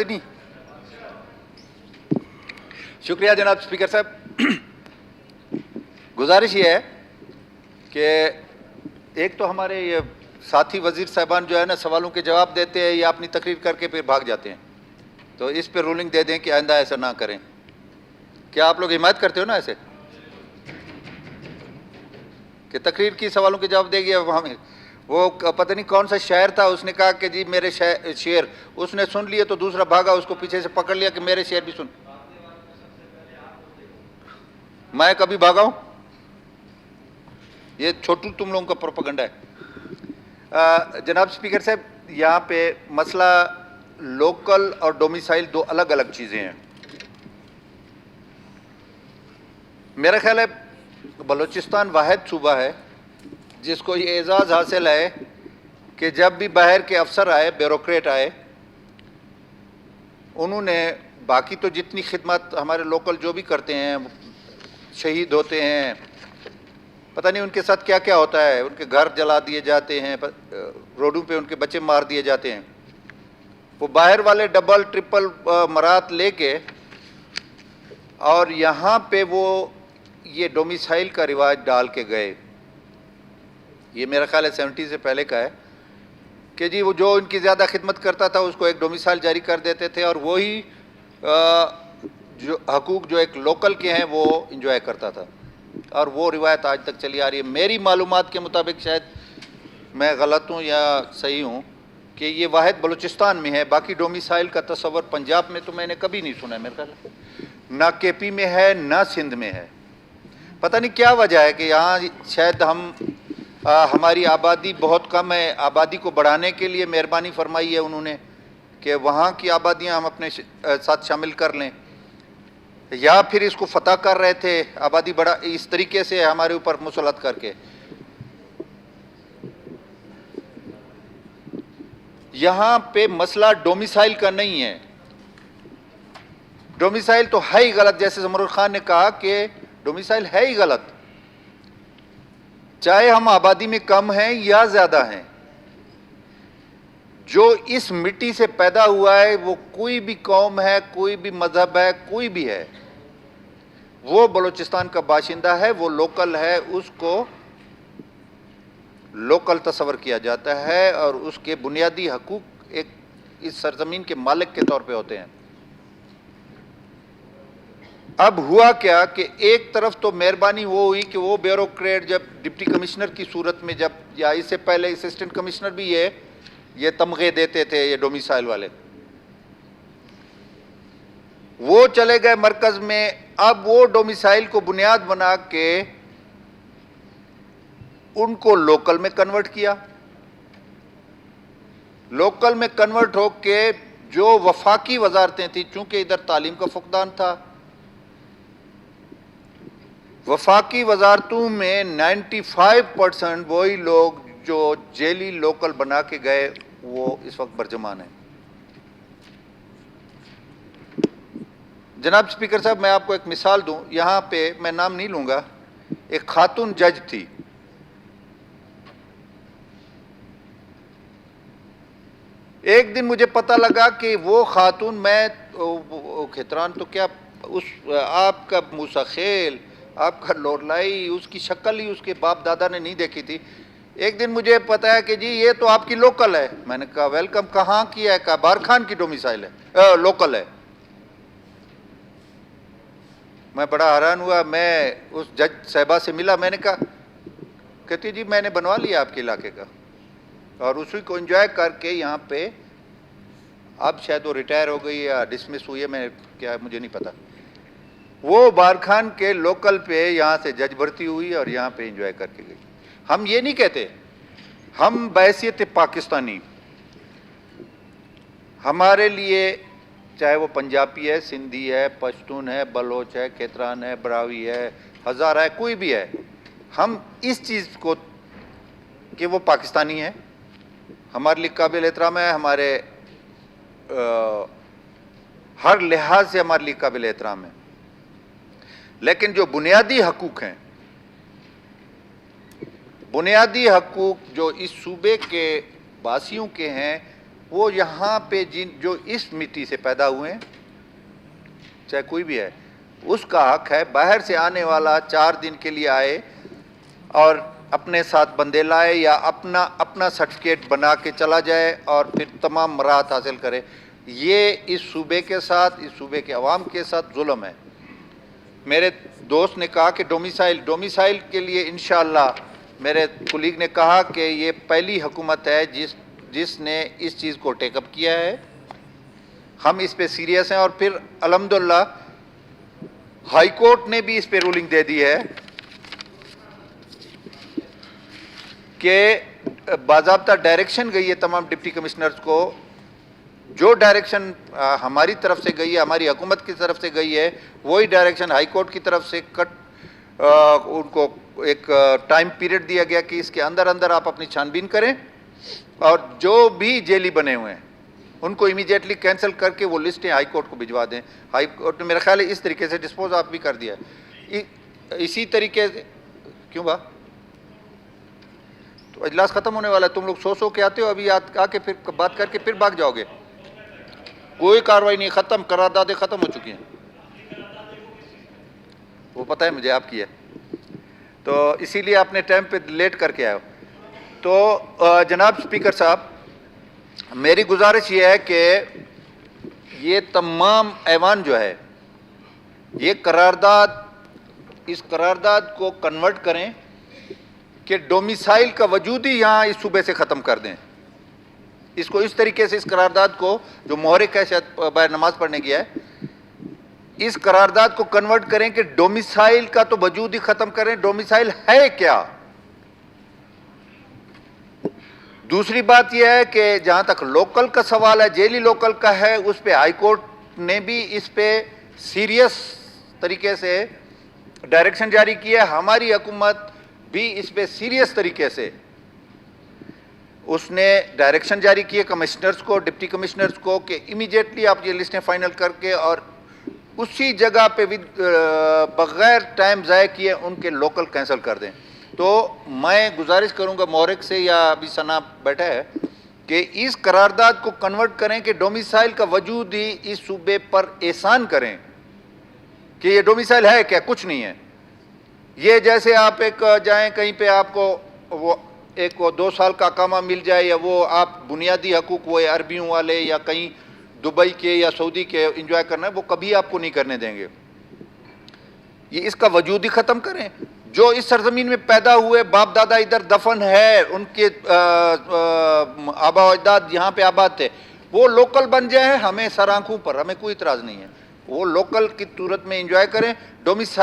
नहीं। शुक्रिया जनाब स्पीकर साहब। गुजारिश ये है कि एक तो हमारे ये साथी वजीर साहबान जो है ना सवालों के जवाब देते हैं या अपनी तकरीर करके फिर भाग जाते हैं, तो इस पे रूलिंग दे दें कि आइंदा ऐसा ना करें। क्या आप लोग हिमायत करते हो ना ऐसे कि तकरीर की सवालों के जवाब देगी? अब हमें वो पता नहीं कौन सा शायर था, उसने कहा कि जी मेरे शेर, उसने सुन लिए तो दूसरा भागा, उसको पीछे से पकड़ लिया कि मेरे शेर भी सुन। मैं कभी भागा हूं? ये छोटू तुम लोगों का प्रोपेगेंडा है। जनाब स्पीकर साहब, यहाँ पे मसला लोकल और डोमिसाइल दो अलग अलग चीजें हैं। मेरा ख्याल है बलूचिस्तान वाहिद सूबा है जिसको ये एजाज़ हासिल है कि जब भी बाहर के अफसर आए, ब्यूरोक्रेट आए, उन्होंने बाकी तो जितनी खिदमत हमारे लोकल जो भी करते हैं, शहीद होते हैं, पता नहीं उनके साथ क्या क्या होता है, उनके घर जला दिए जाते हैं, रोडों पे उनके बच्चे मार दिए जाते हैं, वो बाहर वाले डबल ट्रिपल मरात लेके और यहाँ पे वो ये डोमिसाइल का रिवाज डाल के गए। ये मेरा ख्याल है 70 से पहले का है कि जी वो जो इनकी ज़्यादा खिदमत करता था उसको एक डोमिसाइल जारी कर देते थे और वही जो हकूक़ जो एक लोकल के हैं वो इंजॉय करता था, और वो रिवायत आज तक चली आ रही है। मेरी मालूमात के मुताबिक, शायद मैं गलत हूँ या सही हूँ, कि ये वाहिद बलूचिस्तान में है। बाकी डोमिसाइल का तस्वर पंजाब में तो मैंने कभी नहीं सुना है, मेरे ख्याल ना केपी में है ना सिंध में है। पता नहीं क्या वजह है कि यहाँ शायद हमारी आबादी बहुत कम है, आबादी को बढ़ाने के लिए मेहरबानी फरमाई है उन्होंने कि वहाँ की आबादियाँ हम अपने साथ शामिल कर लें, या फिर इसको फतह कर रहे थे आबादी बढ़ा इस तरीके से हमारे ऊपर मुसलत करके। यहाँ पे मसला डोमिसाइल का नहीं है, डोमिसाइल तो है ही गलत। जैसे ज़मरुल खान ने कहा कि डोमिसाइल है ही गलत, चाहे हम आबादी में कम हैं या ज़्यादा हैं। जो इस मिट्टी से पैदा हुआ है, वो कोई भी कौम है, कोई भी मजहब है, कोई भी है, वो बलूचिस्तान का बाशिंदा है, वो लोकल है, उसको लोकल तस्वर किया जाता है और उसके बुनियादी हकूक एक इस सरजमीन के मालिक के तौर पे होते हैं। अब हुआ क्या कि एक तरफ तो मेहरबानी वो हुई कि वो ब्यूरोक्रेट जब डिप्टी कमिश्नर की सूरत में, जब या इससे पहले असिस्टेंट कमिश्नर भी ये तमगे देते थे, ये डोमिसाइल वाले, वो चले गए मरकज में। अब वो डोमिसाइल को बुनियाद बना के उनको लोकल में कन्वर्ट किया। लोकल में कन्वर्ट होके जो वफाकी वजारतें थी, चूंकि इधर तालीम का फुकदान था, वफाकी वजारतों में 95% वही लोग जो जेली लोकल बना के गए वो इस वक्त बरजमान है। जनाब स्पीकर साहब, मैं आपको एक मिसाल दूं, यहां पे मैं नाम नहीं लूंगा, एक खातून जज थी, एक दिन मुझे पता लगा कि वो खातून, मैं खितरान तो क्या, उस आपका मूसा खेल, आपका लोरलाई, उसकी शक्ल ही उसके बाप दादा ने नहीं देखी थी। एक दिन मुझे पता है कि जी ये तो आपकी लोकल है। मैंने कहा वेलकम, कहाँ की है? कहा बारखान की डोमिसाइल है, लोकल है। मैं बड़ा हैरान हुआ, मैं उस जज साहबा से मिला, मैंने कहा, कहती जी मैंने बनवा लिया आपके इलाके का, और उसी को एंजॉय करके यहाँ पे, अब शायद वो रिटायर हो गई या डिसमिस हुई है, मैं क्या मुझे नहीं पता। वो बारखान के लोकल पे यहाँ से जज भर्ती हुई और यहाँ पे एंजॉय करके गई। हम ये नहीं कहते, हम बैसियत पाकिस्तानी, हमारे लिए चाहे वो पंजाबी है, सिंधी है, पश्तून है, बलोच है, खेतरान है, ब्रावी है, हज़ारा है, कोई भी है, हम इस चीज़ को कि वो पाकिस्तानी है, हमारे लिए काबिल एहतराम है, हमारे हर लिहाज से हमारे लिए काबिल एहतराम है। लेकिन जो बुनियादी हकूक हैं, बुनियादी हकूक जो इस सूबे के वासियों के हैं, وہ یہاں پہ جو اس مٹی سے پیدا ہوئے ہیں چاہے کوئی بھی ہے اس کا حق ہے باہر سے آنے والا 4 دن کے لیے آئے اور اپنے ساتھ بندے لائے یا اپنا سرٹیفکیٹ بنا کے چلا جائے اور پھر تمام مراحت حاصل کرے. یہ اس صوبے کے ساتھ اس صوبے کے عوام کے ساتھ ظلم ہے. میرے دوست نے کہا کہ ڈومیسائل کے لیے انشاءاللہ میرے کولیگ نے کہا کہ یہ پہلی حکومت ہے جس نے اس چیز کو ٹیک اپ کیا ہے. ہم اس پہ سیریس ہیں اور پھر الحمدللہ ہائی کورٹ نے بھی اس پہ رولنگ دے دی ہے کہ باضابطہ ڈائریکشن گئی ہے تمام ڈپٹی کمشنرز کو. جو ڈائریکشن ہماری طرف سے گئی ہے ہماری حکومت کی طرف سے گئی ہے وہی ڈائریکشن ہائی کورٹ کی طرف سے ان کو ایک ٹائم پیریڈ دیا گیا کہ اس کے اندر آپ اپنی چھانبین کریں اور جو بھی جیلی بنے ہوئے ہیں ان کو امیڈیٹلی کینسل کر کے وہ لسٹیں ہائی کورٹ کو بھجوا دیں. ہائی کورٹ نے میرا خیال ہے اس طریقے سے ڈسپوز آف بھی کر دیا ہے. اسی طریقے سے کیوں با تو اجلاس ختم ہونے والا ہے. تم لوگ سو کے آتے ہو, ابھی آ کے پھر بات کر کے پھر بھاگ جاؤ گے. کوئی کاروائی نہیں, ختم, قراردادیں ختم ہو چکی ہیں. وہ پتہ ہے مجھے آپ کی ہے, تو اسی لیے آپ نے ٹائم پہ لیٹ کر کے آئے ہو. تو جناب اسپیکر صاحب, میری گزارش یہ ہے کہ یہ تمام ایوان جو ہے یہ اس قرارداد کو کنورٹ کریں کہ ڈومیسائل کا وجود ہی یہاں اس صوبے سے ختم کر دیں. اس کو اس طریقے سے اس قرارداد کو جو محرک ہے شاید باہر نماز پڑھنے گیا ہے, اس قرارداد کو کنورٹ کریں کہ ڈومیسائل کا تو وجود ہی ختم کریں. ڈومیسائل ہے کیا؟ دوسری بات یہ ہے کہ جہاں تک لوکل کا سوال ہے, جیلی لوکل کا ہے, اس پہ ہائی کورٹ نے بھی اس پہ سیریس طریقے سے ڈائریکشن جاری کیا ہے. ہماری حکومت بھی اس پہ سیریس طریقے سے اس نے ڈائریکشن جاری کیے کمشنرز کو, ڈپٹی کمشنرز کو کہ امیڈیٹلی آپ یہ لسٹیں فائنل کر کے اور اسی جگہ پہ بغیر ٹائم ضائع کیے ان کے لوکل کینسل کر دیں. تو میں گزارش کروں گا محرک سے, یا ابھی ثنا بیٹھا ہے, کہ اس قرارداد کو کنورٹ کریں کہ ڈومیسائل کا وجود ہی اس صوبے پر احسان کریں کہ یہ ڈومیسائل ہے کیا؟ کچھ نہیں ہے. یہ جیسے آپ ایک جائیں کہیں پہ آپ کو وہ 2 سال کا اقامہ مل جائے, یا وہ آپ بنیادی حقوق وہ عربیوں والے یا کہیں دبئی کے یا سعودی کے انجوائے کرنا ہے, وہ کبھی آپ کو نہیں کرنے دیں گے. یہ اس کا وجود ہی ختم کریں. جو اس سرزمین میں پیدا ہوئے, باپ دادا ادھر دفن ہے, ان کے آبا و اجداد یہاں پہ آباد تھے, وہ لوکل بن جائیں. ہمیں سر آنکھوں پر, ہمیں کوئی اعتراض نہیں ہے. وہ لوکل کی صورت میں انجوائے کریں. ڈومیسائل